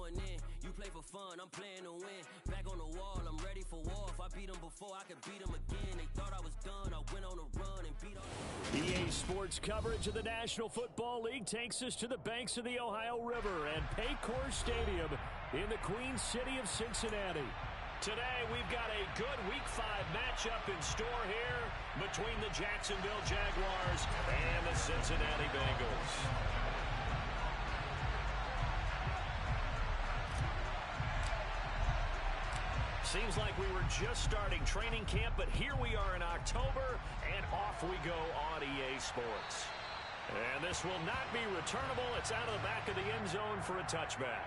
going in. You play for fun, I'm playing to win. Back on the wall, I'm ready for war. If I beat them before, I could beat them again. They thought I was done, I went on a run and beat all. EA Sports coverage of the National Football League takes us to the banks of the Ohio River and Paycor Stadium in the Queen City of Cincinnati. Today, we've got a good Week 5 matchup in store here between the Jacksonville Jaguars and the Cincinnati Bengals. Seems like we were just starting training camp, but here we are in October, and off we go on EA Sports. And this will not be returnable. It's out of the back of the end zone for a touchback.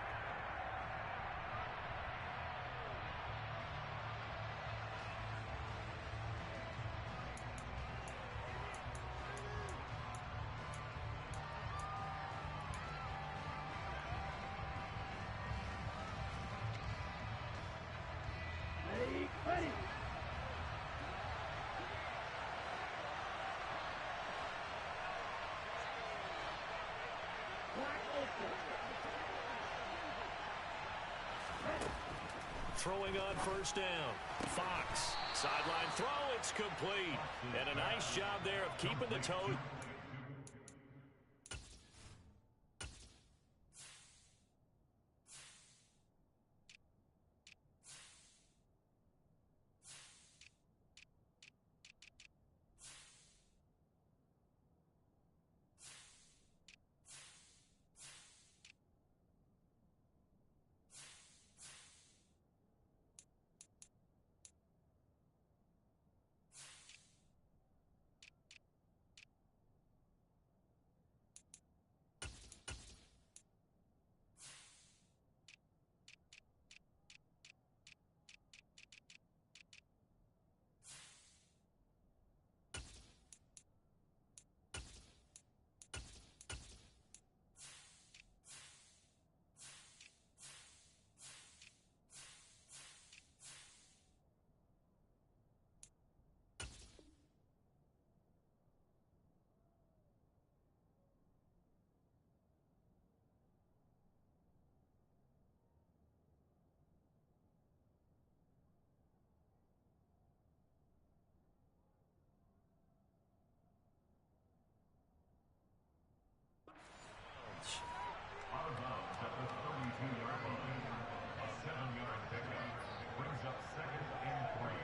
Throwing on first down. Fox. Sideline throw. It's complete. And a nice job there of keeping the toe. Out of bounds at the 32-yard line. A 7-yard pickup brings up 2nd and 3.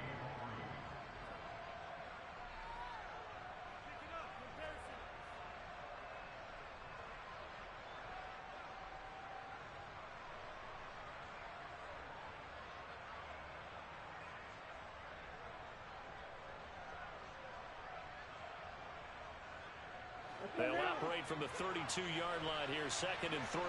Pick it up, comparison. They'll operate from the 32-yard line here, 2nd and 3.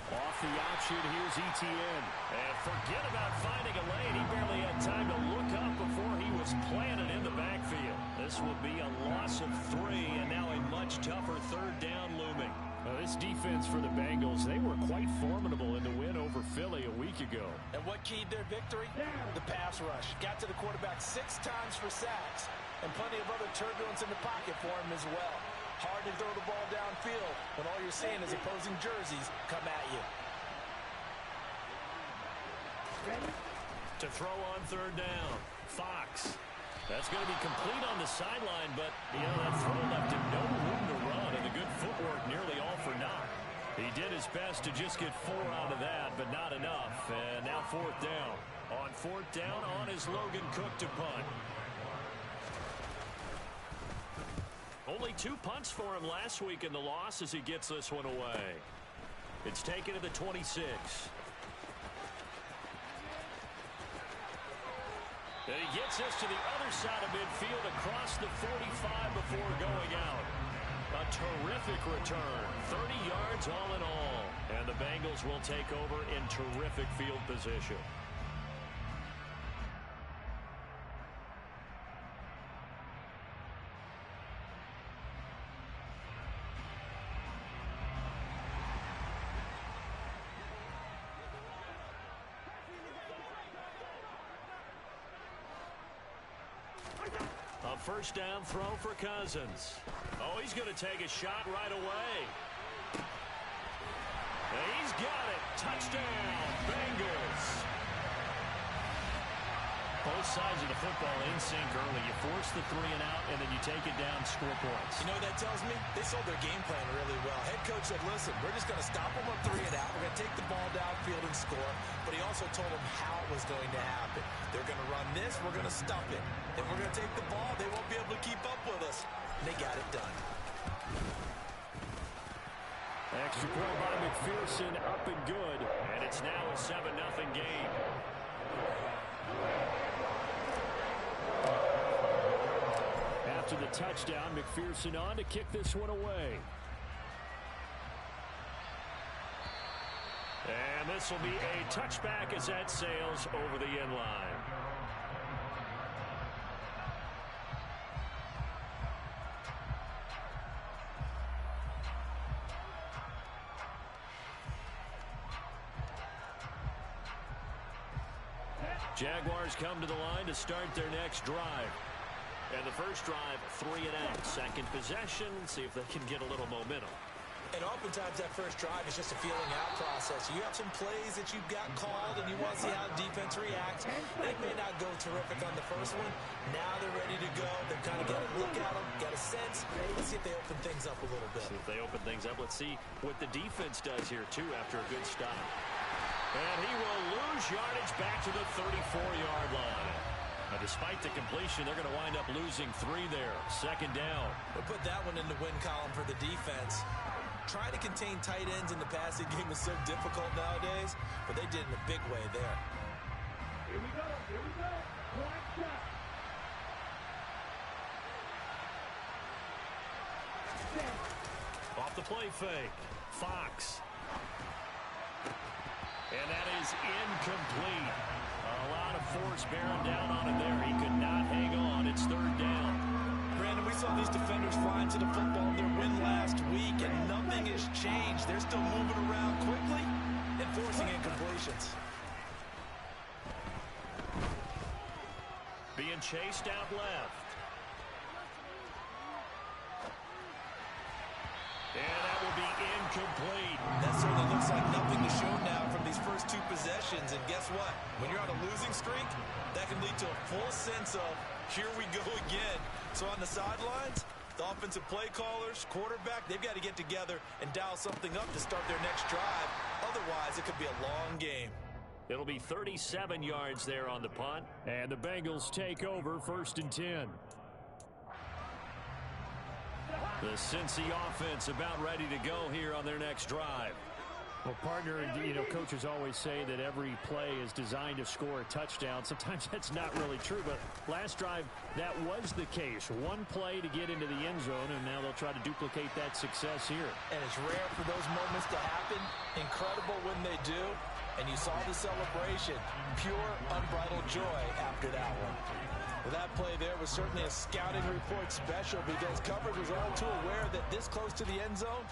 Off the option, here's Etienne. And forget about finding a lane. He barely had time to look up before he was planted in the backfield. This will be a loss of 3, and now a much tougher 3rd down looming. Now, this defense for the Bengals, they were quite formidable in the win over Philly a week ago. And what keyed their victory? The pass rush. Got to the quarterback 6 times for sacks, and plenty of other turbulence in the pocket for him as well. Hard to throw the ball downfield when all you're seeing is opposing jerseys come at you. Ready? To throw on 3rd down. Fox. That's going to be complete on the sideline, but, that throw left him no room to run, and the good footwork nearly all for naught. He did his best to just get 4 out of that, but not enough. And now 4th down. On 4th down, on is Logan Cook to punt. Only 2 punts for him last week in the loss as he gets this one away. It's taken to the 26. And he gets this to the other side of midfield across the 45 before going out. A terrific return. 30 yards all in all. And the Bengals will take over in terrific field position. A first down throw for Cousins. Oh, he's going to take a shot right away. And he's got it. Touchdown, Bengals. Both sides of the football in sync early. You force the 3 and out, and then you take it down, score points. You know what that tells me? They sold their game plan really well. Head coach said, listen, we're just going to stop them on 3 and out. We're going to take the ball downfield and score. But he also told them how it was going to happen. They're going to run this. We're going to stop it. If we're going to take the ball, they won't be able to keep up with us. And they got it done. Extra point by McPherson, up and good. And it's now a 7-0 game. After the touchdown, McPherson on to kick this one away. And this will be a touchback as that sails over the end line. Jaguars come to the line to start their next drive. And the first drive, 3 and out. Second possession, see if they can get a little momentum. And oftentimes that first drive is just a feeling out process. You have some plays that you've got called and you want to see how the defense reacts. They may not go terrific on the first one. Now they're ready to go. They've kind of got a look at them, got a sense. Let's see if they open things up a little bit. See if they open things up. Let's see what the defense does here, too, after a good stop. And he will lose yardage back to the 34-yard line. Now, despite the completion, they're going to wind up losing 3 there. Second down. We'll put that one in the win column for the defense. Trying to contain tight ends in the passing game is so difficult nowadays, but they did in a big way there. Here we go. Here we go. Black shot. Off the play fake. Fox. And that is incomplete. A lot of force bearing down on him there. He could not hang on. It's third down. Brandon, we saw these defenders flying to the football in their win last week, and nothing has changed. They're still moving around quickly and forcing incompletions. Being chased out left. And that will be incomplete. That certainly looks like nothing to show now from these first 2 possessions. And guess what? When you're on a losing streak, that can lead to a full sense of, here we go again. So on the sidelines, the offensive play callers, quarterback, they've got to get together and dial something up to start their next drive. Otherwise, it could be a long game. It'll be 37 yards there on the punt. And the Bengals take over 1st and 10. The Cincy offense about ready to go here on their next drive. Well, partner, coaches always say that every play is designed to score a touchdown. Sometimes that's not really true, but last drive, that was the case. One play to get into the end zone, and now they'll try to duplicate that success here. And it's rare for those moments to happen. Incredible when they do. And you saw the celebration. Pure, unbridled joy after that one. Well, that play there was certainly a scouting report special because coverage was all too aware that this close to the end zone,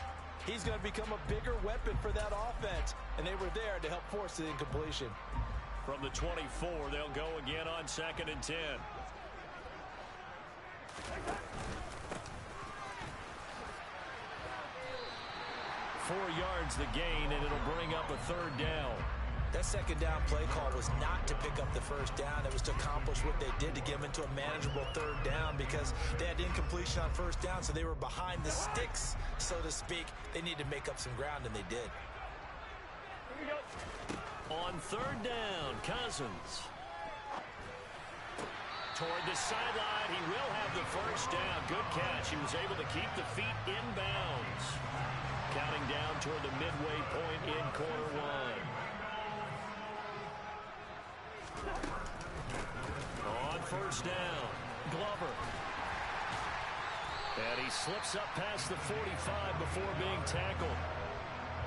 he's going to become a bigger weapon for that offense. And they were there to help force the incompletion. From the 24, they'll go again on 2nd and 10. Four yards the gain, and it'll bring up a third down. That second down play call was not to pick up the first down. It was to accomplish what they did to get them into a manageable third down because they had incompletion on first down, so they were behind the sticks, so to speak. They needed to make up some ground, and they did. On third down, Cousins. Toward the sideline, he will have the first down. Good catch. He was able to keep the feet inbounds. Counting down toward the midway point in quarter one. On first down, Glover. And he slips up past the 45 before being tackled.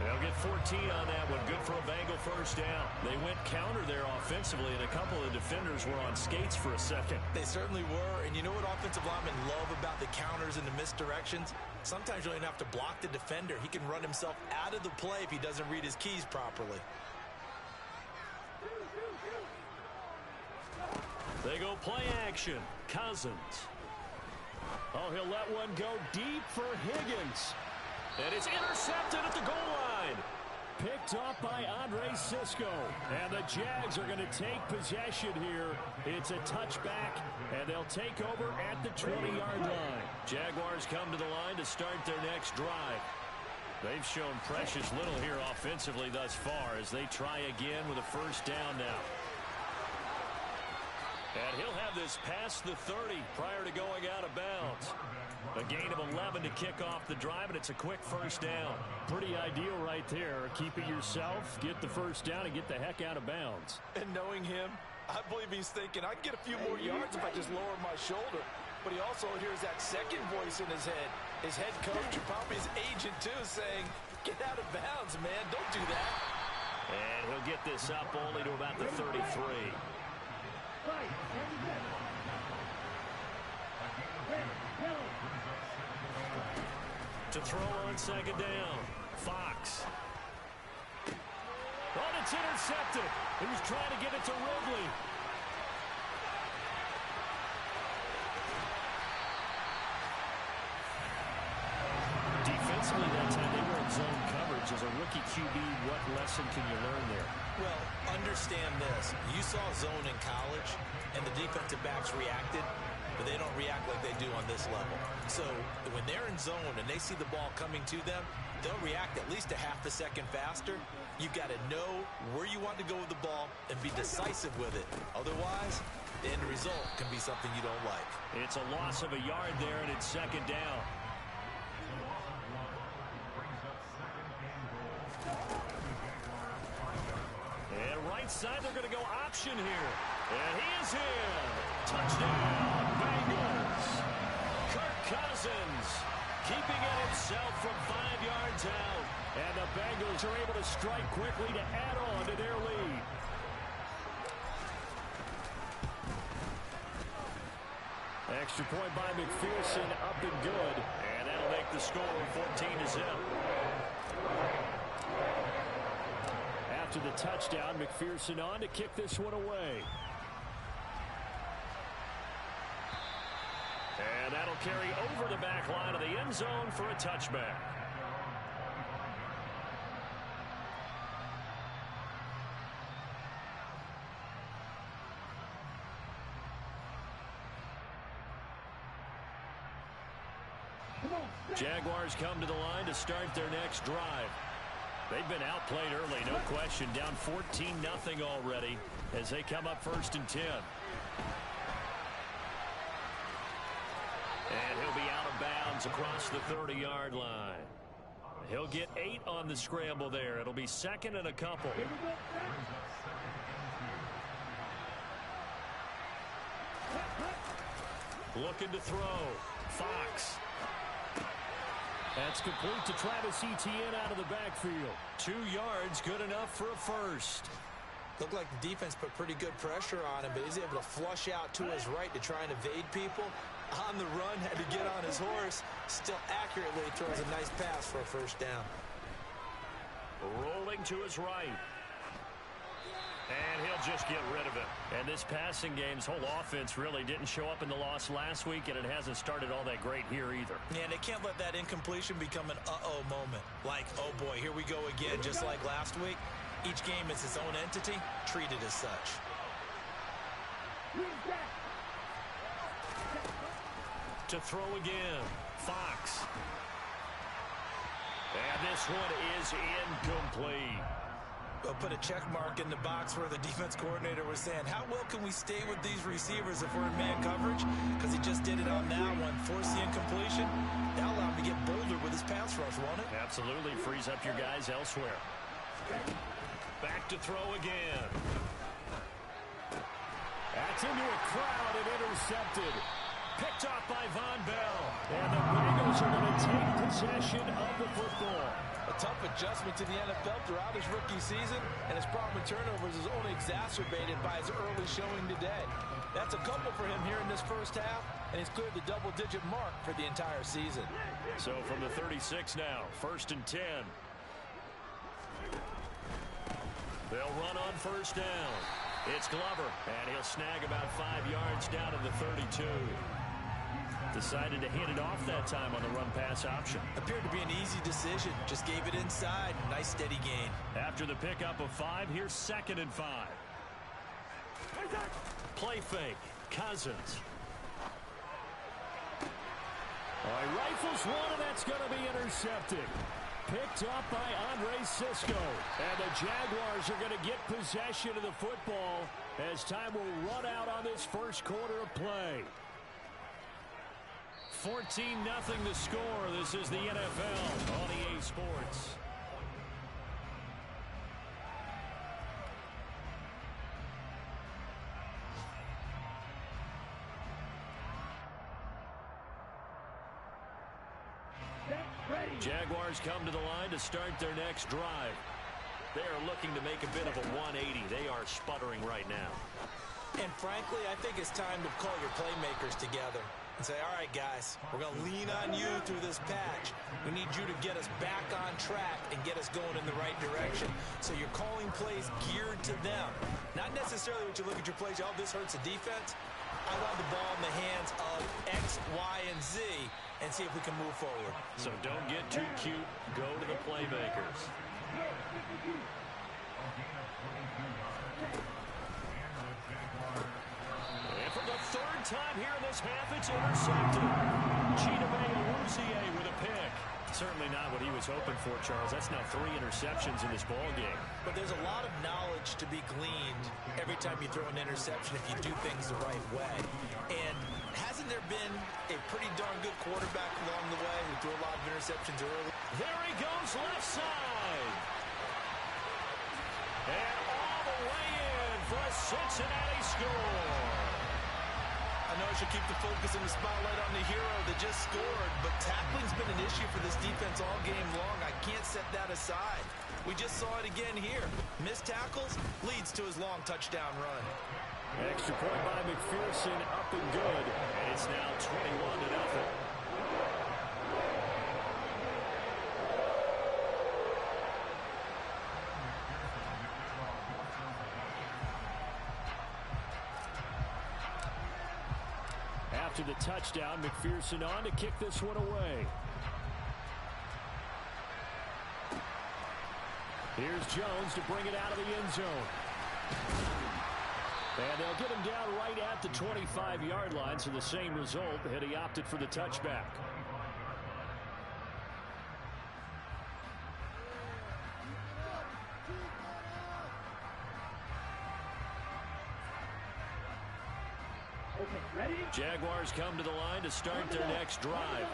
They'll get 14 on that one. Good for a Bengal first down. They went counter there offensively, and a couple of defenders were on skates for a second. They certainly were. And you know what offensive linemen love about the counters and the misdirections? Sometimes you don't even have to block the defender. He can run himself out of the play if he doesn't read his keys properly. They go play action. Cousins. Oh, he'll let one go deep for Higgins. And it's intercepted at the goal line. Picked off by Andre Sisco. And the Jags are going to take possession here. It's a touchback, and they'll take over at the 20-yard line. Jaguars come to the line to start their next drive. They've shown precious little here offensively thus far as they try again with a first down now. And he'll have this past the 30 prior to going out of bounds. A gain of 11 to kick off the drive, and it's a quick first down. Pretty ideal right there. Keep it yourself, get the first down, and get the heck out of bounds. And knowing him, I believe he's thinking, I can get a few more yards if I just lower my shoulder. But he also hears that second voice in his head. His head coach, or probably his agent too, saying, get out of bounds, man. Don't do that. And he'll get this up only to about the 33. To throw on second down, Fox. Oh, it's intercepted. He was trying to get it to Ridley. Defensively that time, they were in zone coverage. As a rookie QB, what lesson can you learn there? Well, understand this. You saw zone in college, and the defensive backs reacted, but they don't react like they do on this level. So when they're in zone and they see the ball coming to them, they'll react at least a half a second faster. You've got to know where you want to go with the ball and be decisive with it. Otherwise, the end result can be something you don't like. It's a loss of a yard there, and it's second down. And right side, they're going to go option here. And he is in. Touchdown, Bengals. Kirk Cousins keeping it himself from 5 yards out. And the Bengals are able to strike quickly to add on to their lead. Extra point by McPherson, up and good. And that'll make the score 14-0. After the touchdown, McPherson on to kick this one away. And that'll carry over the back line of the end zone for a touchback. Jaguars come to the line to start their next drive. They've been outplayed early, no question. Down 14-0 already as they come up 1st and 10. And he'll be out of bounds across the 30-yard line. He'll get 8 on the scramble there. It'll be second and a couple. Looking to throw. Fox. That's complete to Travis Etienne out of the backfield. 2 yards, good enough for a first. Looked like the defense put pretty good pressure on him, but he's able to flush out to his right to try and evade people. On the run, had to get on his horse. Still accurately throws a nice pass for a first down. Rolling to his right. And he'll just get rid of it. And this passing game's whole offense really didn't show up in the loss last week, and it hasn't started all that great here either. Yeah, and they can't let that incompletion become an uh-oh moment. Like, oh boy, here we go again, just like last week. Each game is its own entity, treated as such. To throw again, Fox. And this one is incomplete. We'll put a check mark in the box where the defense coordinator was saying, how well can we stay with these receivers if we're in man coverage? Because he just did it on that one, forced the incompletion. That'll allow him to get bolder with his pass rush, won't it? Absolutely, frees up your guys elsewhere. Back to throw again. That's into a crowd and intercepted. Picked off by Von Bell. And the Bengals are going to take possession of the football. A tough adjustment to the NFL throughout his rookie season, and his problem with turnovers is only exacerbated by his early showing today. That's a couple for him here in this first half, and he's cleared the double-digit mark for the entire season. So from the 36 now, 1st and 10. They'll run on first down. It's Glover, and he'll snag about 5 yards down to the 32. Decided to hand it off that time on the run-pass option. Appeared to be an easy decision. Just gave it inside. Nice steady gain. After the pickup of 5, here's 2nd and 5. Play fake. Cousins. He rifles one, and that's going to be intercepted. Picked up by Andre Sisco. And the Jaguars are going to get possession of the football as time will run out on this first quarter of play. 14-0 the score. This is the NFL on EA Sports. Jaguars come to the line to start their next drive. They are looking to make a bit of a 180. They are sputtering right now. And frankly, I think it's time to call your playmakers together and say, all right, guys, we're going to lean on you through this patch. We need you to get us back on track and get us going in the right direction. So you're calling plays geared to them. Not necessarily what you look at your plays, oh, this hurts the defense. I want the ball in the hands of X, Y, and Z and see if we can move forward. So don't get too cute. Go to the playmakers. And for the 3rd time here in this half, it's intercepted. Chidobe Awuzie with a pick. Certainly not what he was hoping for, Charles. That's now 3 interceptions in this ball game. But there's a lot of knowledge to be gleaned every time you throw an interception if you do things the right way. And hasn't there been a pretty darn good quarterback along the way who threw a lot of interceptions early? There he goes, left side. And all the way in for a Cincinnati score. I know I should keep the focus and the spotlight on the hero that just scored, but tackling's been an issue for this defense all game long. I can't set that aside. We just saw it again here. Missed tackles leads to his long touchdown run. Extra point by McPherson, up and good. And it's now 21-0. After the touchdown, McPherson on to kick this one away. Here's Jones to bring it out of the end zone. And they'll get him down right at the 25-yard line, so the same result, and he opted for the touchback. Jaguars come to the line to start their next drive.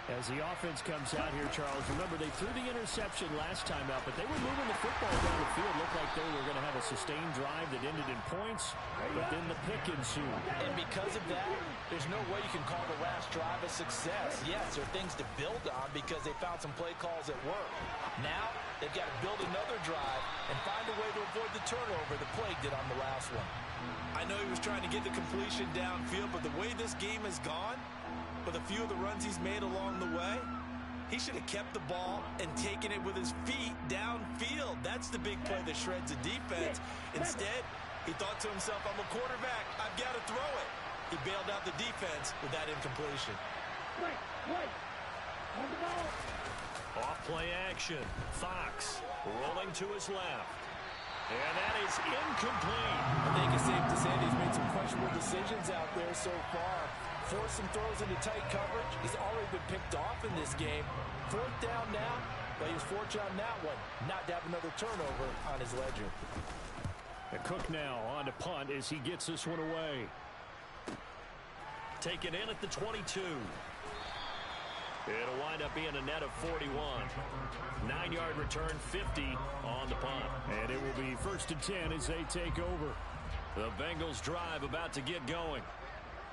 As the offense comes out here, Charles, remember they threw the interception last time out, but they were moving the football down the field. Looked like they were going to have a sustained drive that ended in points, but then the pick ensued. And because of that, there's no way you can call the last drive a success. Yes, there are things to build on because they found some play calls that work. Now, they've got to build another drive and find a way to avoid the turnover the Plague did on the last one. I know he was trying to get the completion downfield, but the way this game has gone, with a few of the runs he's made along the way, he should have kept the ball and taken it with his feet downfield. That's the big play that shreds the defense. Instead, he thought to himself, I'm a quarterback, I've got to throw it. He bailed out the defense with that incompletion. Off play action. Fox rolling to his left. And that is incomplete. I think it's safe to say that he's made some questionable decisions out there so far. Forced some throws into tight coverage. He's already been picked off in this game. 4th down now, but he was fortunate on that one not to have another turnover on his ledger. And Cook now on to punt as he gets this one away. Taken in at the 22. It'll wind up being a net of 41. 9-yard return, 50 on the punt. And it will be 1st and 10 as they take over. The Bengals drive about to get going.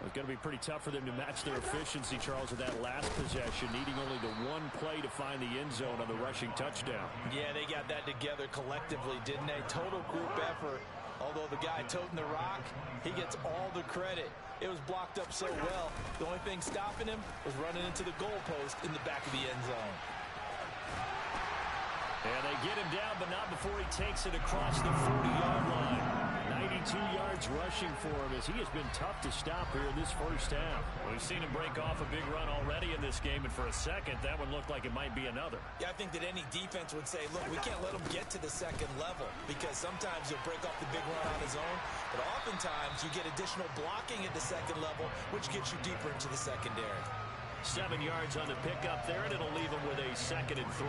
It's going to be pretty tough for them to match their efficiency, Charles, with that last possession, needing only the one play to find the end zone on the rushing touchdown. Yeah, they got that together collectively, didn't they? Total group effort. Although the guy toting the rock, he gets all the credit. It was blocked up so well. The only thing stopping him was running into the goalpost in the back of the end zone. And they get him down, but not before he takes it across the 40-yard line. yards rushing for him as he has been tough to stop here in this first half. We've seen him break off a big run already in this game, and for a second, that one looked like it might be another. Yeah, I think that any defense would say, look, we can't let him get to the second level because sometimes he'll break off the big run on his own, but oftentimes you get additional blocking at the second level, which gets you deeper into the secondary. 7 yards on the pickup there, and it'll leave him with a 2nd and 3.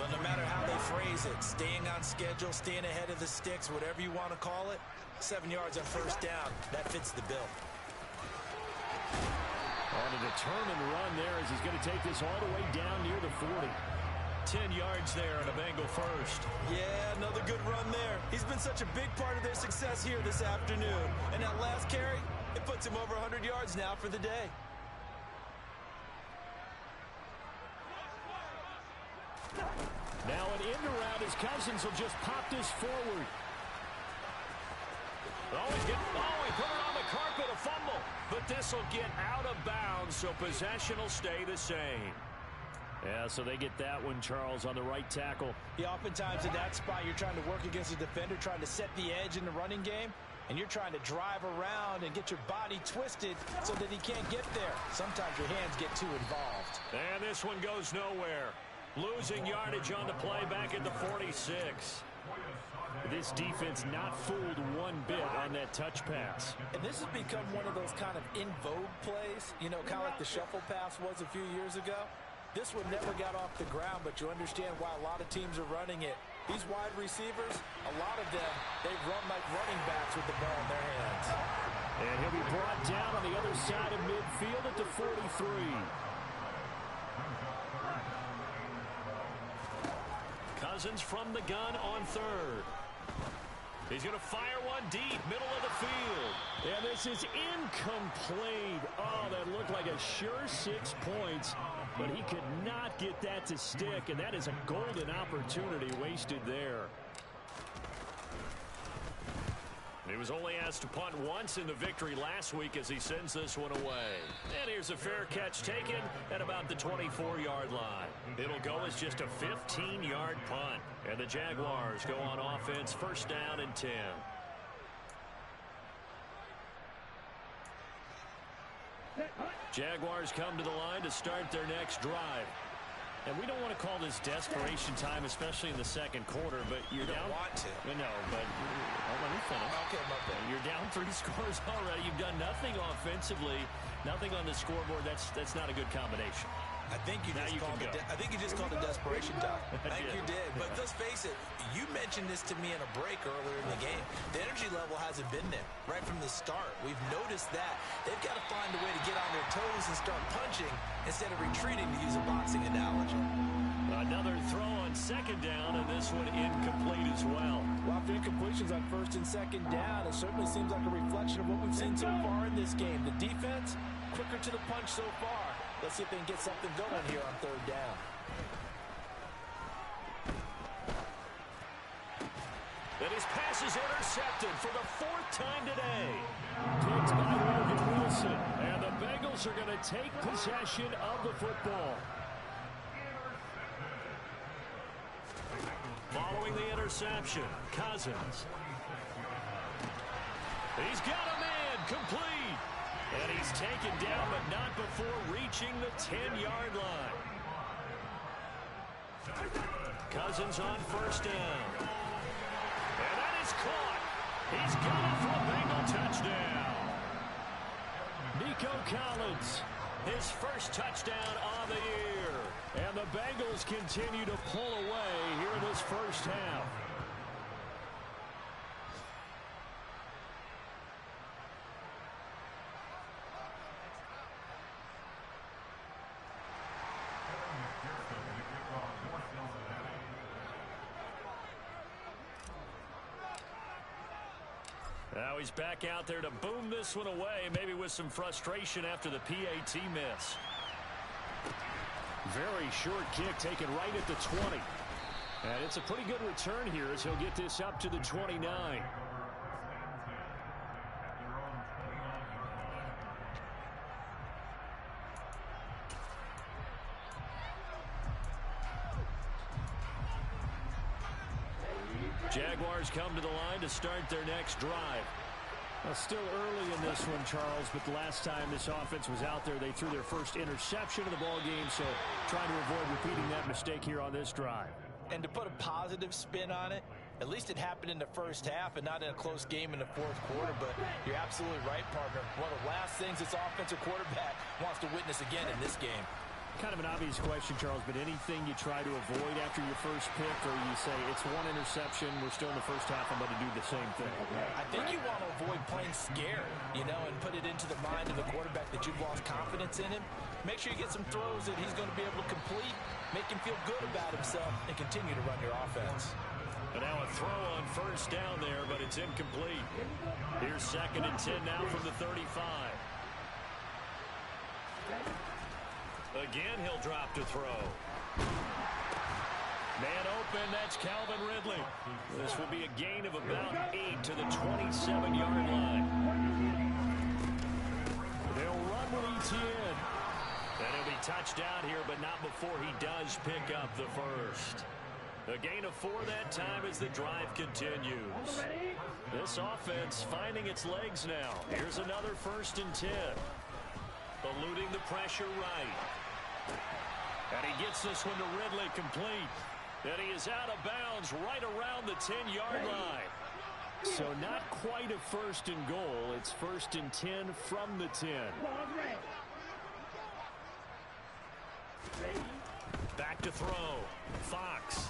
But no matter how they phrase it, staying on schedule, staying ahead of the sticks, whatever you want to call it, 7 yards on first down, that fits the bill. On a determined run there as he's going to take this all the way down near the 40. 10 yards there and a Bengal first. Yeah, another good run there. He's been such a big part of their success here this afternoon. And that last carry, it puts him over 100 yards now for the day. Now an end around as Cousins will just pop this forward. He put it on the carpet, a fumble. But this will get out of bounds, so possession will stay the same. Yeah, so they get that one, Charles, on the right tackle. Yeah, oftentimes in that spot, you're trying to work against a defender, trying to set the edge in the running game, and you're trying to drive around and get your body twisted so that he can't get there. Sometimes your hands get too involved. And this one goes nowhere. Losing yardage on the play back at the 46. This defense not fooled one bit on that touch pass. And this has become one of those kind of in vogue plays, you know, kind of like the shuffle pass was a few years ago. This one never got off the ground, but you understand why a lot of teams are running it. These wide receivers, a lot of them, they run like running backs with the ball in their hands. And he'll be brought down on the other side of midfield at the 43. Cousins from the gun on 3rd. He's going to fire one deep, middle of the field. And this is incomplete. Oh, that looked like a sure 6 points, but he could not get that to stick, and that is a golden opportunity wasted there. He was only asked to punt once in the victory last week as he sends this one away. And here's a fair catch taken at about the 24-yard line. It'll go as just a 15-yard punt. And the Jaguars go on offense, first down and 10. Jaguars come to the line to start their next drive. And we don't want to call this desperation time, especially in the second quarter, but you're down. Don't want to. No, but let me finish. Okay, my bad. You're down 3 scores already. You've done nothing offensively, nothing on the scoreboard. That's not a good combination. I think you just called it desperation time. I think you did. But let's face it, you mentioned this to me in a break earlier in the game. The energy level hasn't been there right from the start. We've noticed that. They've got to find a way to get on their toes and start punching instead of retreating, to use a boxing analogy. Another throw on second down, and this one incomplete as well. Well, after incompletions on first and second down, it certainly seems like a reflection of what we've seen so far in this game. The defense, quicker to the punch so far. Let's see if they can get something going here on third down. And his pass is intercepted for the 4th time today. Picked by Logan Wilson. And the Bengals are going to take possession of the football. Following the interception, Cousins. He's got a man, complete. And he's taken down, but not before reaching the 10-yard line. Cousins on first down. And that is caught. He's got it for a Bengal touchdown. Nico Collins, his first touchdown of the year. And the Bengals continue to pull away here in this first half. Now he's back out there to boom this one away, maybe with some frustration after the PAT miss. Very short kick taken right at the 20. And it's a pretty good return here as he'll get this up to the 29. Jaguars come to the line to start their next drive. Well, still early in this one, Charles, but the last time this offense was out there, they threw their first interception of the ball game, so trying to avoid repeating that mistake here on this drive. And to put a positive spin on it, at least it happened in the first half and not in a close game in the fourth quarter, but you're absolutely right, partner. One of the last things this offensive quarterback wants to witness again in this game. Kind of an obvious question, Charles, but anything you try to avoid after your first pick, or you say it's one interception, we're still in the first half, I'm going to do the same thing? I think you want to avoid playing scared, and put it into the mind of the quarterback that you've lost confidence in him. Make sure you get some throws that he's going to be able to complete, make him feel good about himself, and continue to run your offense. But now a throw on first down there, but it's incomplete. Here's 2nd and 10 now from the 35. Again, he'll drop to throw. Man open, that's Calvin Ridley. This will be a gain of about 8 to the 27-yard line. They'll run with Etienne. And he'll be touched out here, but not before he does pick up the first. A gain of 4 that time as the drive continues. This offense finding its legs now. Here's another 1st and 10. Eluding the pressure right. And he gets this one to Ridley complete. And he is out of bounds right around the 10-yard line. So not quite a 1st and goal. It's 1st and 10 from the 10. Back to throw. Fox.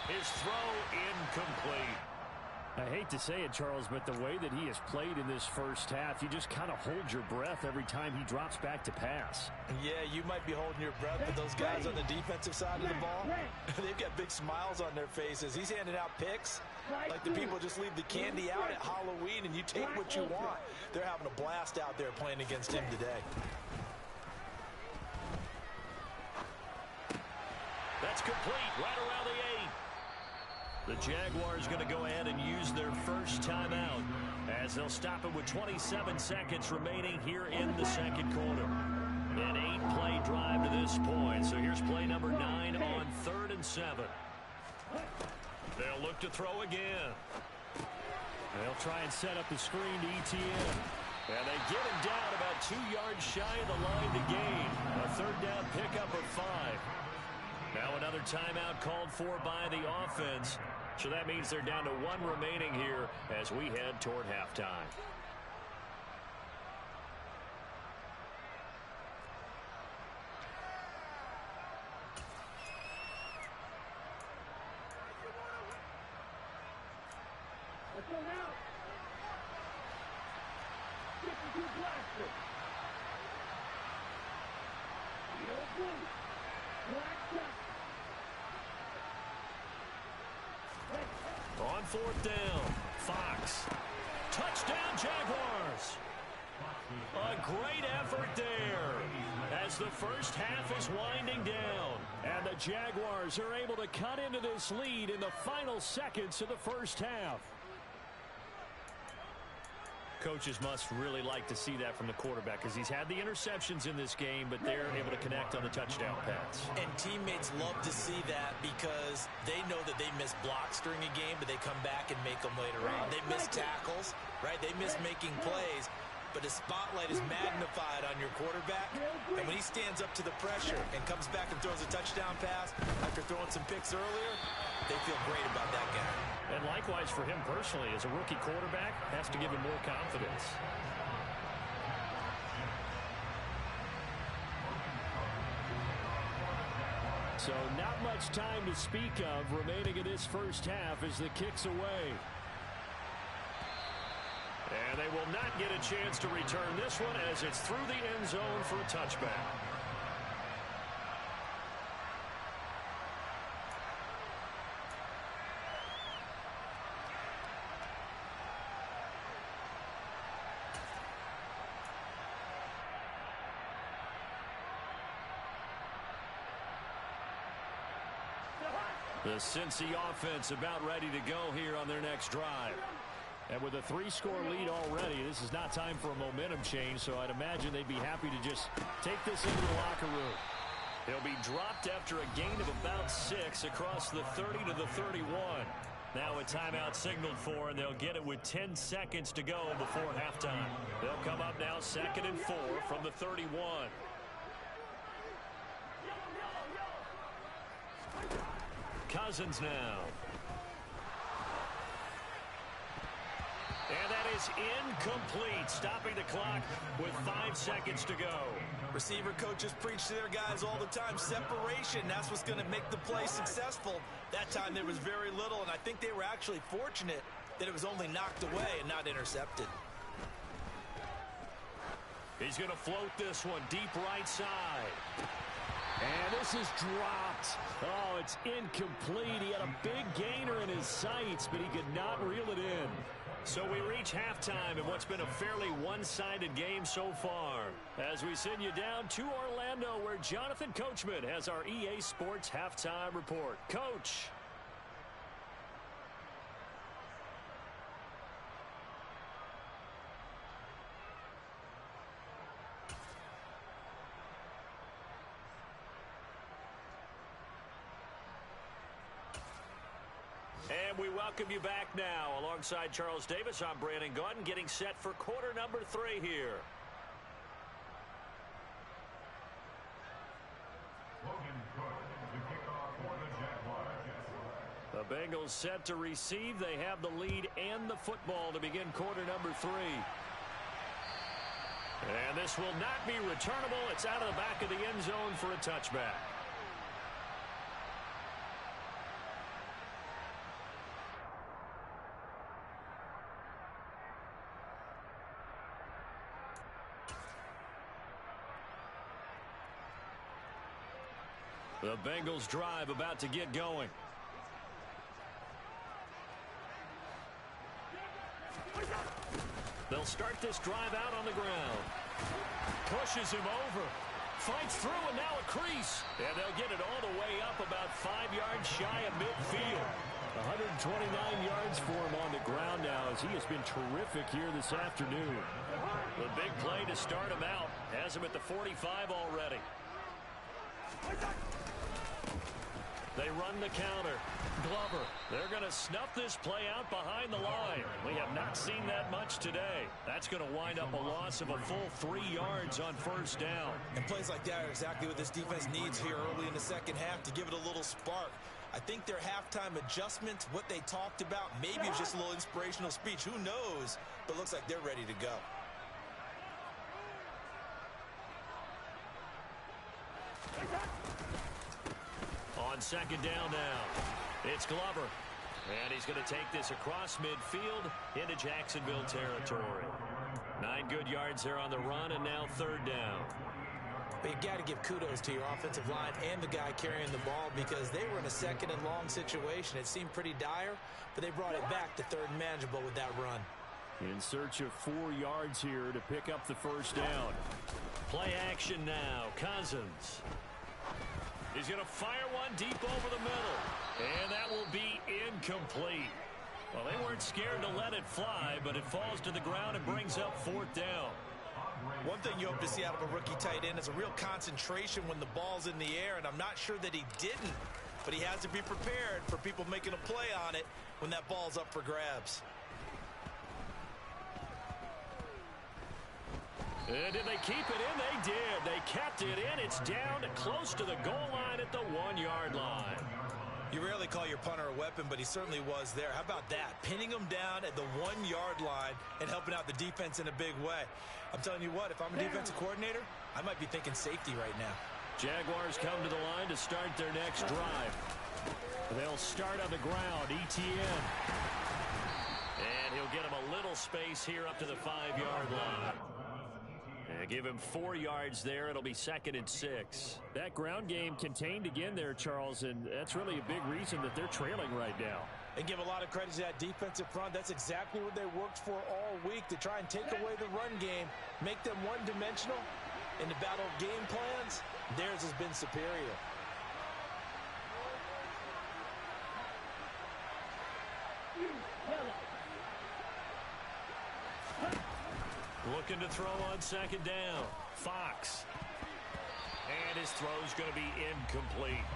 His throw incomplete. I hate to say it, Charles, but the way that he has played in this first half, you just kind of hold your breath every time he drops back to pass. Yeah, you might be holding your breath, but those guys on the defensive side of the ball, they've got big smiles on their faces. He's handing out picks like the people just leave the candy out at Halloween and you take what you want. They're having a blast out there playing against him today. That's complete right around the 8. The Jaguars going to go ahead and use their first timeout as they'll stop it with 27 seconds remaining here in the second quarter. An 8-play drive to this point. So here's play number 9 on 3rd and 7. They'll look to throw again. They'll try and set up the screen to Etienne. And they get him down about 2 yards shy of the line to gain. A 3rd down pickup of 5. Now another timeout called for by the offense. So that means they're down to 1 remaining here as we head toward halftime. Let's go now. 52 blaster. On 4th down, Fox. Touchdown, Jaguars. A great effort there as the first half is winding down. And the Jaguars are able to cut into this lead in the final seconds of the first half. Coaches must really like to see that from the quarterback because he's had the interceptions in this game, but they're able to connect on the touchdown pass. And teammates love to see that because they know that they miss blocks during a game, but they come back and make them later on. They miss tackles, right? They miss making plays, but the spotlight is magnified on your quarterback. And when he stands up to the pressure and comes back and throws a touchdown pass after throwing some picks earlier, they feel great about that guy. And likewise for him personally, as a rookie quarterback, has to give him more confidence. So not much time to speak of remaining in this first half as the kick's away. And they will not get a chance to return this one as it's through the end zone for a touchback. The Cincy offense about ready to go here on their next drive. And with a 3-score lead already, this is not time for a momentum change, so I'd imagine they'd be happy to just take this into the locker room. He'll be dropped after a gain of about 6 across the 30 to the 31. Now a timeout signaled for, and they'll get it with 10 seconds to go before halftime. They'll come up now 2nd and 4 from the 31. Cousins now. And that is incomplete, stopping the clock with 5 seconds to go. Receiver coaches preach to their guys all the time. Separation, that's what's going to make the play successful. That time there was very little, and I think they were actually fortunate that it was only knocked away and not intercepted. He's going to float this one deep right side. And this is dropped. Oh, it's incomplete. He had a big gainer in his sights, but he could not reel it in. So we reach halftime in what's been a fairly one-sided game so far. As we send you down to Orlando, where Jonathan Coachman has our EA Sports Halftime Report. Coach. And we welcome you back now. Alongside Charles Davis, I'm Brandon Gaudin, getting set for quarter number 3 here. The Bengals set to receive. They have the lead and the football to begin quarter number 3. And this will not be returnable. It's out of the back of the end zone for a touchback. The Bengals drive about to get going. They'll start this drive out on the ground. Pushes him over. Fights through, and now a crease. And they'll get it all the way up about 5 yards shy of midfield. 129 yards for him on the ground now, as he has been terrific here this afternoon. The big play to start him out. Has him at the 45 already. They run the counter. Glover. They're going to snuff this play out behind the line. We have not seen that much today. That's going to wind up a loss of a full 3 yards on first down. And plays like that are exactly what this defense needs here early in the second half to give it a little spark. I think their halftime adjustments, what they talked about, maybe it's just a little inspirational speech. Who knows? But looks like they're ready to go. On second down now, it's Glover. And he's going to take this across midfield into Jacksonville territory. 9 good yards there on the run, and now third down. But you got to give kudos to your offensive line and the guy carrying the ball, because they were in a second and long situation. It seemed pretty dire, but they brought it back to third and manageable with that run. In search of 4 yards here to pick up the first down. Play action now. Cousins. He's going to fire one deep over the middle. And that will be incomplete. Well, they weren't scared to let it fly, but it falls to the ground and brings up fourth down. One thing you hope to see out of a rookie tight end is a real concentration when the ball's in the air, and I'm not sure that he didn't, but he has to be prepared for people making a play on it when that ball's up for grabs. And did they keep it in? They did. They kept it in. It's down close to the goal line at the 1 yard line. You rarely call your punter a weapon, but he certainly was there. How about that? Pinning him down at the 1 yard line and helping out the defense in a big way. I'm telling you what, if I'm a defensive coordinator, I might be thinking safety right now. Jaguars come to the line to start their next drive. They'll start on the ground. ETN. And he'll get him a little space here up to the 5 yard line. And give him 4 yards there. It'll be 2nd and 6. That ground game contained again there, Charles, and that's really a big reason that they're trailing right now. And give a lot of credit to that defensive front. That's exactly what they worked for all week, to try and take away the run game, make them one-dimensional. In the battle of game plans, theirs has been superior. Looking to throw on second down. Fox. And his throw's going to be incomplete.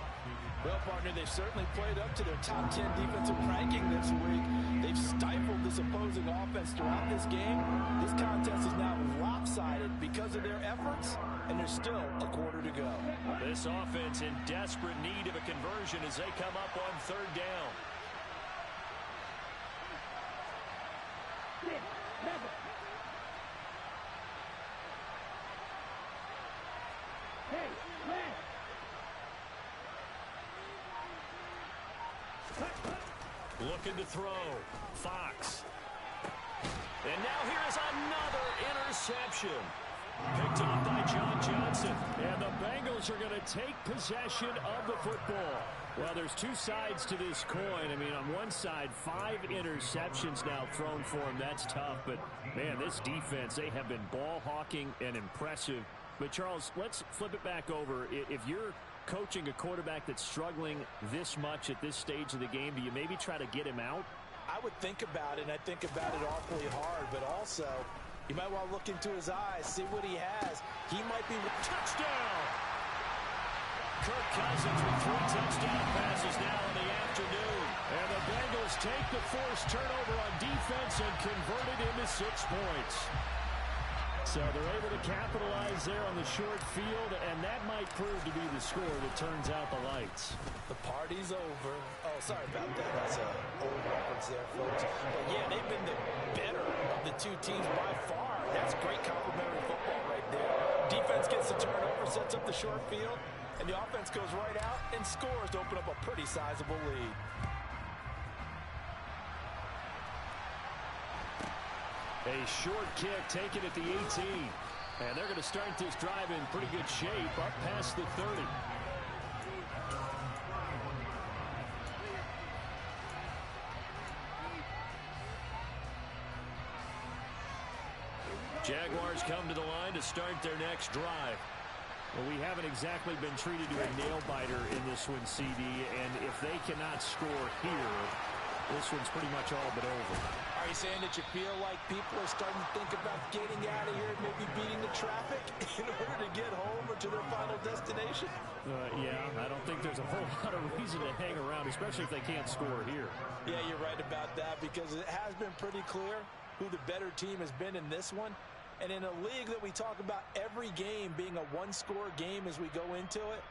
Well, partner, they've certainly played up to their top 10 defensive ranking this week. They've stifled this opposing offense throughout this game. This contest is now lopsided because of their efforts, and there's still a quarter to go. This offense in desperate need of a conversion as they come up on third down. Looking to throw. Fox. And now here is another interception. Picked up by John Johnson. And the Bengals are going to take possession of the football. Well, there's two sides to this coin. I mean, on one side, 5 interceptions now thrown for him. That's tough. But, man, this defense, they have been ball hawking and impressive. But, Charles, let's flip it back over. If you're coaching a quarterback that's struggling this much at this stage of the game, do you maybe try to get him out? I would think about it, and I think about it awfully hard. But also, you might want to look into his eyes, see what he has. He might be... Touchdown! Kirk Cousins with 3 touchdown passes now in the afternoon. And the Bengals take the forced turnover on defense and convert it into 6 points. So they're able to capitalize there on the short field, and that might prove to be the score that turns out the lights. The party's over. Oh, sorry about that. That's an old reference there, folks. But, yeah, they've been the better of the two teams by far. That's great complimentary football right there. Defense gets the turnover, sets up the short field, and the offense goes right out and scores to open up a pretty sizable lead. A short kick taken at the 18. And they're going to start this drive in pretty good shape up past the 30. Jaguars come to the line to start their next drive. Well, we haven't exactly been treated to a nail-biter in this one, CD. And if they cannot score here, this one's pretty much all but over. Are you saying that you feel like people are starting to think about getting out of here and maybe beating the traffic in order to get home or to their final destination? Yeah, I don't think there's a whole lot of reason to hang around, especially if they can't score here. Yeah, you're right about that, because it has been pretty clear who the better team has been in this one. And in a league that we talk about every game being a one-score game as we go into it,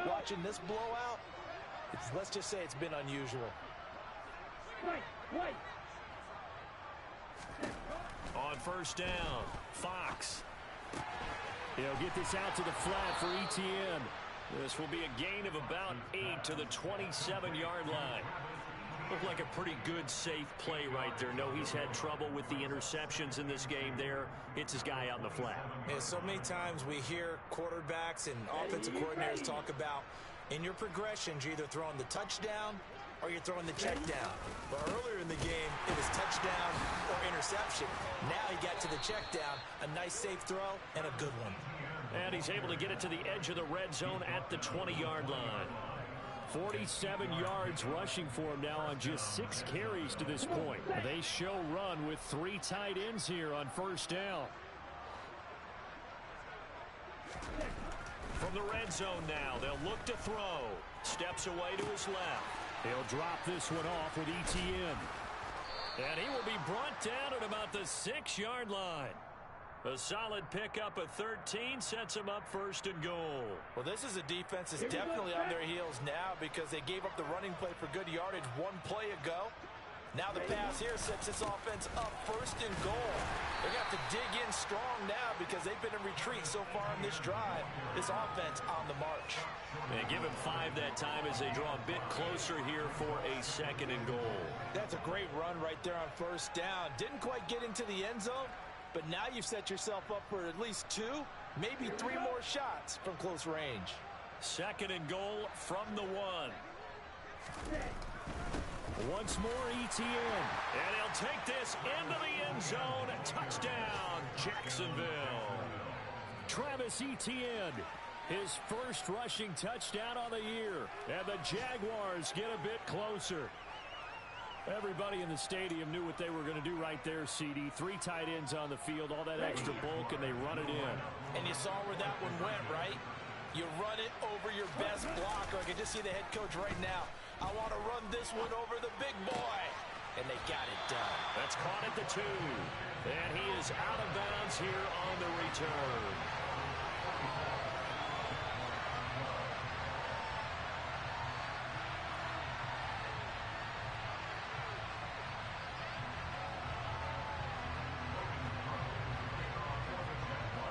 watching this blowout, let's just say it's been unusual. On first down, Fox. He'll get this out to the flat for ETN. This will be a gain of about 8 to the 27-yard line. Looked like a pretty good, safe play right there. No, he's had trouble with the interceptions in this game there. It's his guy out in the flat. Yeah, so many times we hear quarterbacks and offensive coordinators talk about in your progressions, you're either throwing the touchdown or you're throwing the check down. But earlier in the game, it was touchdown or interception. Now he got to the check down, a nice safe throw, and a good one. And he's able to get it to the edge of the red zone at the 20-yard line. 47 yards rushing for him now on just 6 carries to this point. They show run with 3 tight ends here on first down. From the red zone now, they'll look to throw. Steps away to his left. He'll drop this one off with ETN. And he will be brought down at about the 6-yard line. A solid pickup of 13 sets him up first and goal. Well, this is a defense that's definitely on their heels now because they gave up the running play for good yardage 1 play ago. Now the pass here sets this offense up first and goal. They're going to have to dig in strong now because they've been in retreat so far in this drive. This offense on the march. And give him 5 that time as they draw a bit closer here for a second and goal. That's a great run right there on first down. Didn't quite get into the end zone, but now you've set yourself up for at least 2, maybe 3 more shots from close range. Second and goal from the 1. Once more, ETN. And he'll take this into the end zone. Touchdown, Jacksonville. Travis Etienne, his first rushing touchdown on the year. And the Jaguars get a bit closer. Everybody in the stadium knew what they were going to do right there, CD. 3 tight ends on the field, all that extra bulk, and they run it in. And you saw where that one went, right? You run it over your best blocker. I can just see the head coach right now. I want to run this one over the big boy. And they got it done. That's caught at the 2. And he is out of bounds here on the return.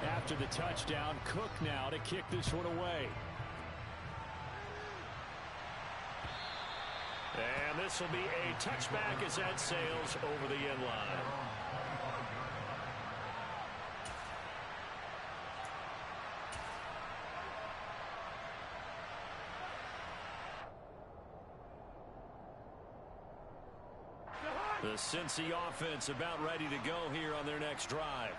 After the touchdown, Cook now to kick this one away. And this will be a touchback as that sails over the end line. The Cincy offense about ready to go here on their next drive.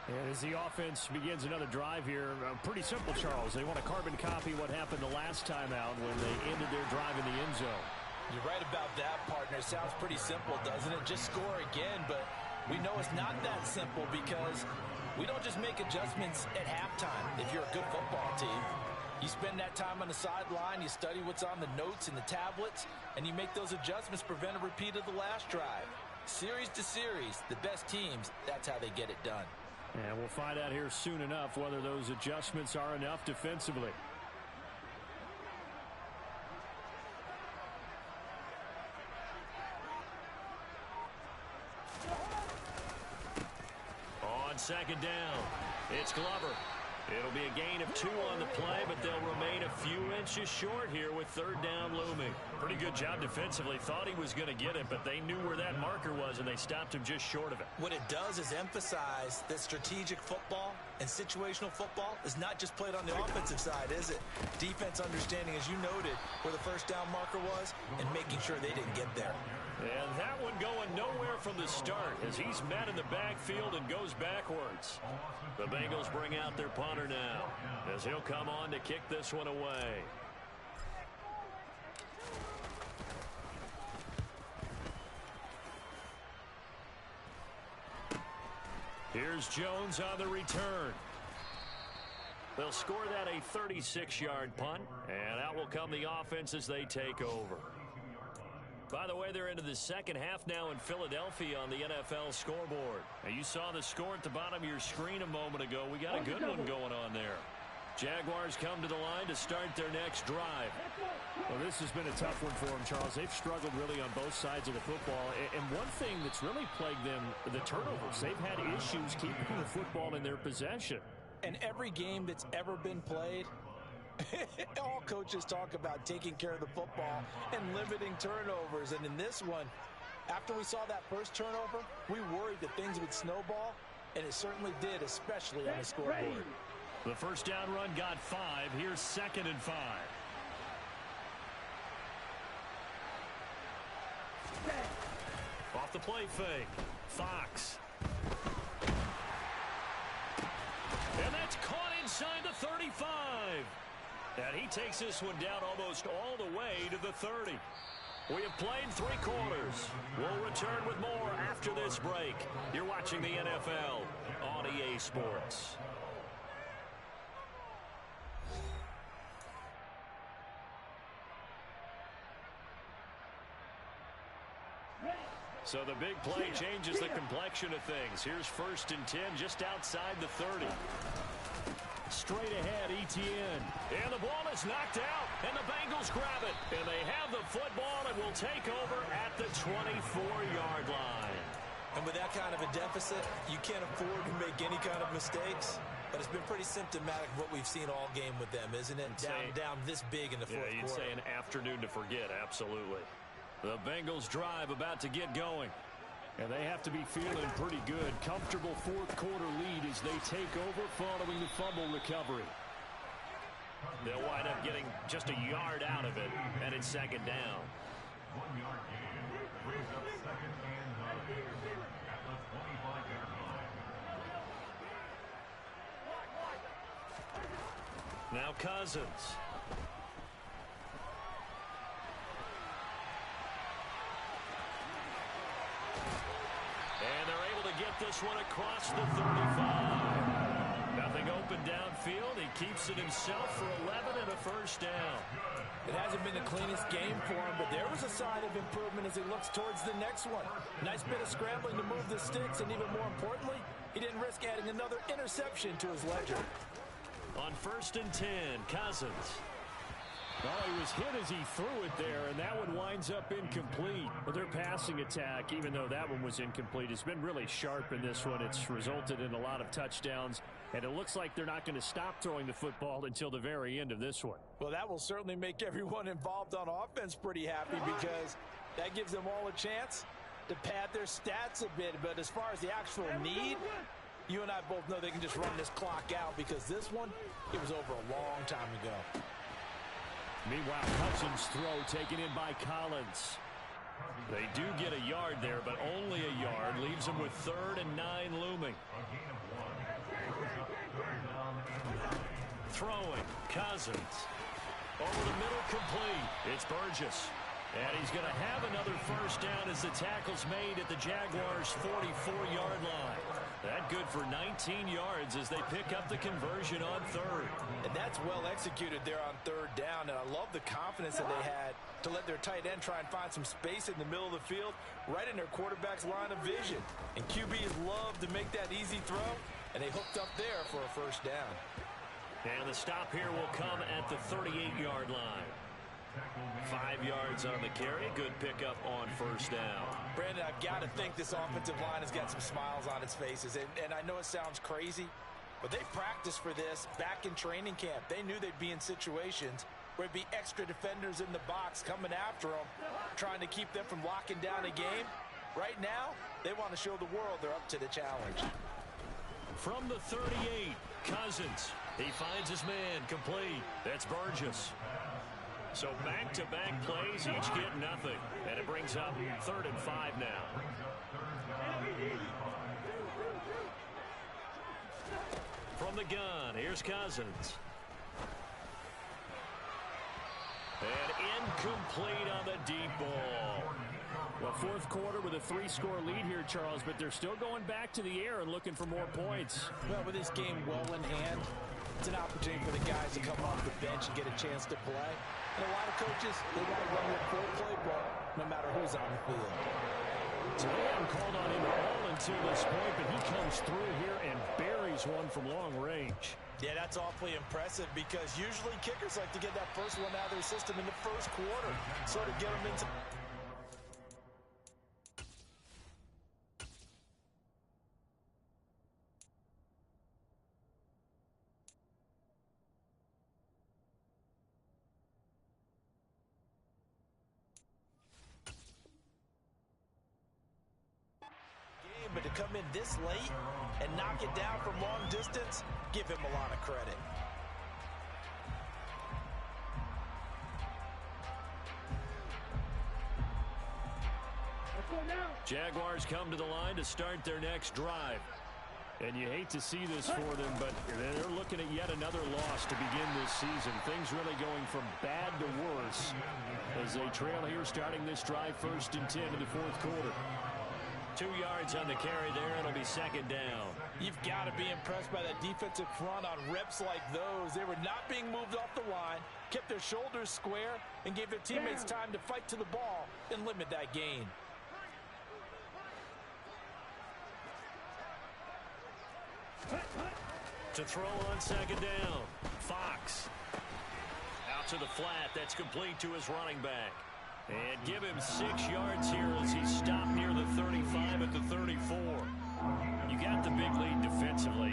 And as the offense begins another drive here, pretty simple, Charles. They want to carbon copy what happened the last time out when they ended their drive in the end zone. You're right about that, partner. Sounds pretty simple, doesn't it? Just score again, but we know it's not that simple because we don't just make adjustments at halftime if you're a good football team. You spend that time on the sideline, you study what's on the notes and the tablets, and you make those adjustments, prevent a repeat of the last drive. Series to series, the best teams, that's how they get it done. And we'll find out here soon enough whether those adjustments are enough defensively. On second down, it's Glover. It'll be a gain of 2 on the play, but they'll remain a few inches short here with third down looming. Pretty good job defensively. Thought he was going to get it, but they knew where that marker was, and they stopped him just short of it. What it does is emphasize that strategic football and situational football is not just played on the offensive side, is it? Defense understanding, as you noted, where the first down marker was and making sure they didn't get there. And that one going nowhere from the start as he's met in the backfield and goes backwards. The Bengals bring out their punter now as he'll come on to kick this one away. Here's Jones on the return. They'll score that a 36-yard punt, and out will come the offense as they take over. By the way, they're into the second half now in Philadelphia on the NFL scoreboard. And you saw the score at the bottom of your screen a moment ago. We got a good one going on there. Jaguars come to the line to start their next drive. Well, this has been a tough one for them, Charles. They've struggled really on both sides of the football. And one thing that's really plagued them, the turnovers. They've had issues keeping the football in their possession. And every game that's ever been played, all coaches talk about taking care of the football and limiting turnovers. And in this one, after we saw that first turnover, we worried that things would snowball, and it certainly did, especially on the scoreboard. The first down run got 5. Here's 2nd and 5. Off the play fake. Fox. And that's caught inside the 35. And he takes this one down almost all the way to the 30. We have played 3 quarters. We'll return with more after this break. You're watching the NFL on EA Sports. So the big play changes the complexion of things. Here's 1st and 10 just outside the 30. Straight ahead, Etienne. And the ball is knocked out, and the Bengals grab it. And they have the football and will take over at the 24-yard line. And with that kind of a deficit, you can't afford to make any kind of mistakes. But it's been pretty symptomatic of what we've seen all game with them, isn't it? Down this big in the fourth quarter. You'd say an afternoon to forget, absolutely. The Bengals drive about to get going. And they have to be feeling pretty good. Comfortable fourth quarter lead as they take over following the fumble recovery. They'll wind up getting just a yard out of it, and it's 2nd down. 1-yard gain brings up 2nd and 9 at the 25-yard line. Now Cousins. And they're able to get this one across the 35. Now Nothing open downfield. He keeps it himself for 11 and a first down. It hasn't been the cleanest game for him, but there was a sign of improvement as he looks towards the next one. Nice bit of scrambling to move the sticks, and even more importantly, he didn't risk adding another interception to his ledger. On 1st and 10, Cousins. Oh, he was hit as he threw it there, and that one winds up incomplete. But their passing attack, even though that one was incomplete, has been really sharp in this one. It's resulted in a lot of touchdowns, and it looks like they're not going to stop throwing the football until the very end of this one. Well, that will certainly make everyone involved on offense pretty happy because that gives them all a chance to pad their stats a bit. But as far as the actual need, you and I both know they can just run this clock out because this one, it was over a long time ago. Meanwhile, Cousins' throw taken in by Collins. They do get a yard there, but only a yard. Leaves them with 3rd and 9 looming. Throwing, Cousins. Over the middle, complete. It's Burgess. And he's going to have another first down as the tackle's made at the Jaguars' 44-yard line. That good for 19 yards as they pick up the conversion on 3rd. And that's well executed there on 3rd down, and I love the confidence that they had to let their tight end try and find some space in the middle of the field, right in their quarterback's line of vision. And QBs love to make that easy throw, and they hooked up there for a first down. And the stop here will come at the 38-yard line. 5 yards on the carry. Good pickup on 1st down. Brandon, I've got to think this offensive line has got some smiles on its faces. And I know it sounds crazy, but they practiced for this back in training camp. They knew they'd be in situations where it'd be extra defenders in the box coming after them, trying to keep them from locking down a game. Right now, they want to show the world they're up to the challenge. From the 38, Cousins. He finds his man complete. That's Burgess. So back-to-back plays, each get nothing. And it brings up 3rd and 5 now. From the gun, here's Cousins. And incomplete on the deep ball. Well, 4th quarter with a 3-score lead here, Charles, but they're still going back to the air and looking for more points. Well, with this game well in hand, it's an opportunity for the guys to come off the bench and get a chance to play. And a lot of coaches, they want to run their full playbook no matter who's on the field. So they haven't called on him at all until this point, but he comes through here and buries one from long range. Yeah, that's awfully impressive because usually kickers like to get that first one out of their system in the 1st quarter, sort of get them into... But to come in this late and knock it down from long distance, give him a lot of credit. Jaguars come to the line to start their next drive. And you hate to see this for them, but they're looking at yet another loss to begin this season. Things really going from bad to worse as they trail here starting this drive 1st and 10 in the 4th quarter. 2 yards on the carry there. It'll be 2nd down. You've got to be impressed by that defensive front on reps like those. They were not being moved off the line, kept their shoulders square, and gave their teammates time to fight to the ball and limit that gain. To throw on 2nd down. Fox. Out to the flat. That's complete to his running back. And give him 6 yards here as he stopped near the 35 at the 34. You got the big lead defensively.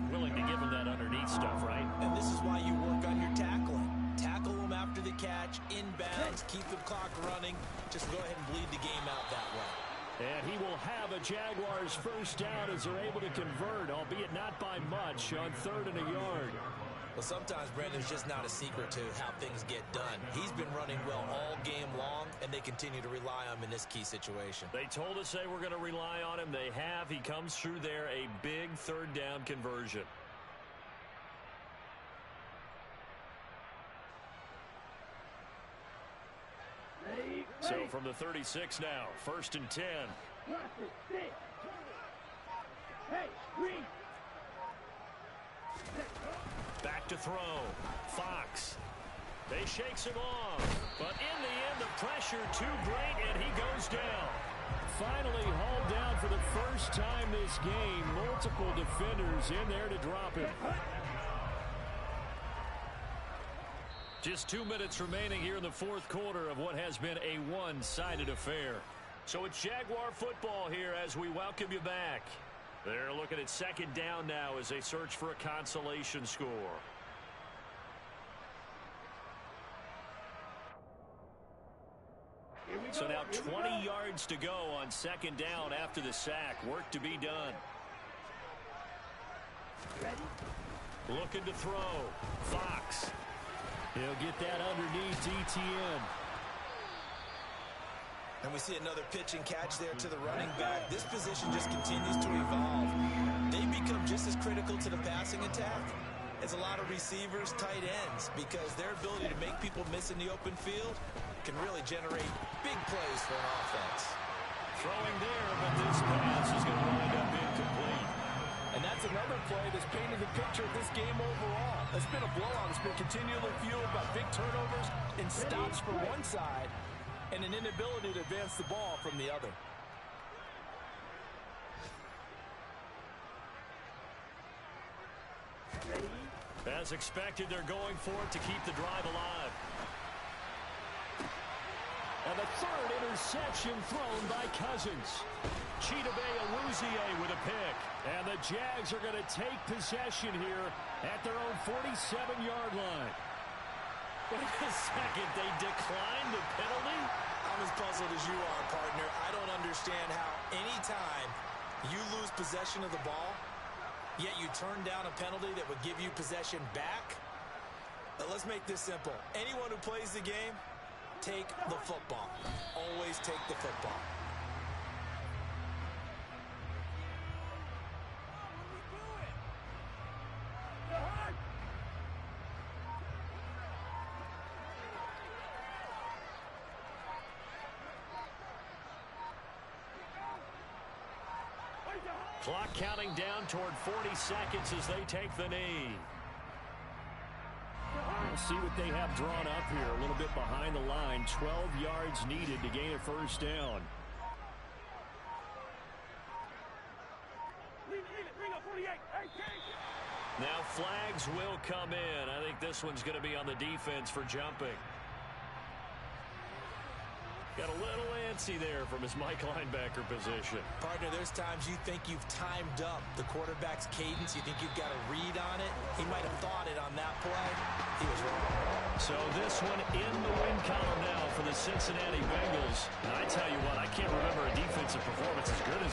Willing to give him that underneath stuff, right? And this is why you work on your tackling. Tackle them after the catch, inbounds, keep the clock running. Just go ahead and bleed the game out that way. And he will have a Jaguars first down as they're able to convert, albeit not by much, on 3rd and a yard. Well, sometimes, Brandon, it's just not a secret to how things get done. He's been running well all game long, and they continue to rely on him in this key situation. They told us they were going to rely on him. They have. He comes through there, a big 3rd down conversion. So from the 36 now, 1st and 10. Hey, Green. to throw. Fox. They shakes him off. But in the end, the pressure too great, and he goes down. Finally hauled down for the first time this game. Multiple defenders in there to drop him. Just 2 minutes remaining here in the fourth quarter of what has been a one-sided affair. So it's Jaguar football here as we welcome you back. They're looking at second down now as they search for a consolation score. So now 20 yards to go on second down after the sack. Work to be done. Looking to throw. Fox. He'll get that underneath ETN. And we see another pitch and catch there to the running back. This position just continues to evolve. They become just as critical to the passing attack as a lot of receivers, tight ends, because their ability to make people miss in the open field can really generate big plays for an offense. Throwing there, but this pass is going to wind up incomplete. And that's another play that's painted the picture of this game overall. It's been a blowout. It's been continually fueled by big turnovers and stops from one side and an inability to advance the ball from the other. As expected, they're going for it to keep the drive alive. And the third interception thrown by Cousins. Chidobe Awuzie with a pick. And the Jags are going to take possession here at their own 47-yard line. Wait a second, they declined the penalty? I'm as puzzled as you are, partner. I don't understand how any time you lose possession of the ball, yet you turn down a penalty that would give you possession back. But let's make this simple. Anyone who plays the game, take the football. Always take the football. Clock counting down toward 40 seconds as they take the knee. We'll see what they have drawn up here. A little bit behind the line. 12 yards needed to gain a first down. Now flags will come in. I think this one's going to be on the defense for jumping. Got a little antsy there from his Mike linebacker position. Partner, there's times you think you've timed up the quarterback's cadence. You think you've got a read on it. He might have thought it on that play. He was wrong. So this one in the win column now for the Cincinnati Bengals. And I tell you what, I can't remember a defensive performance as good as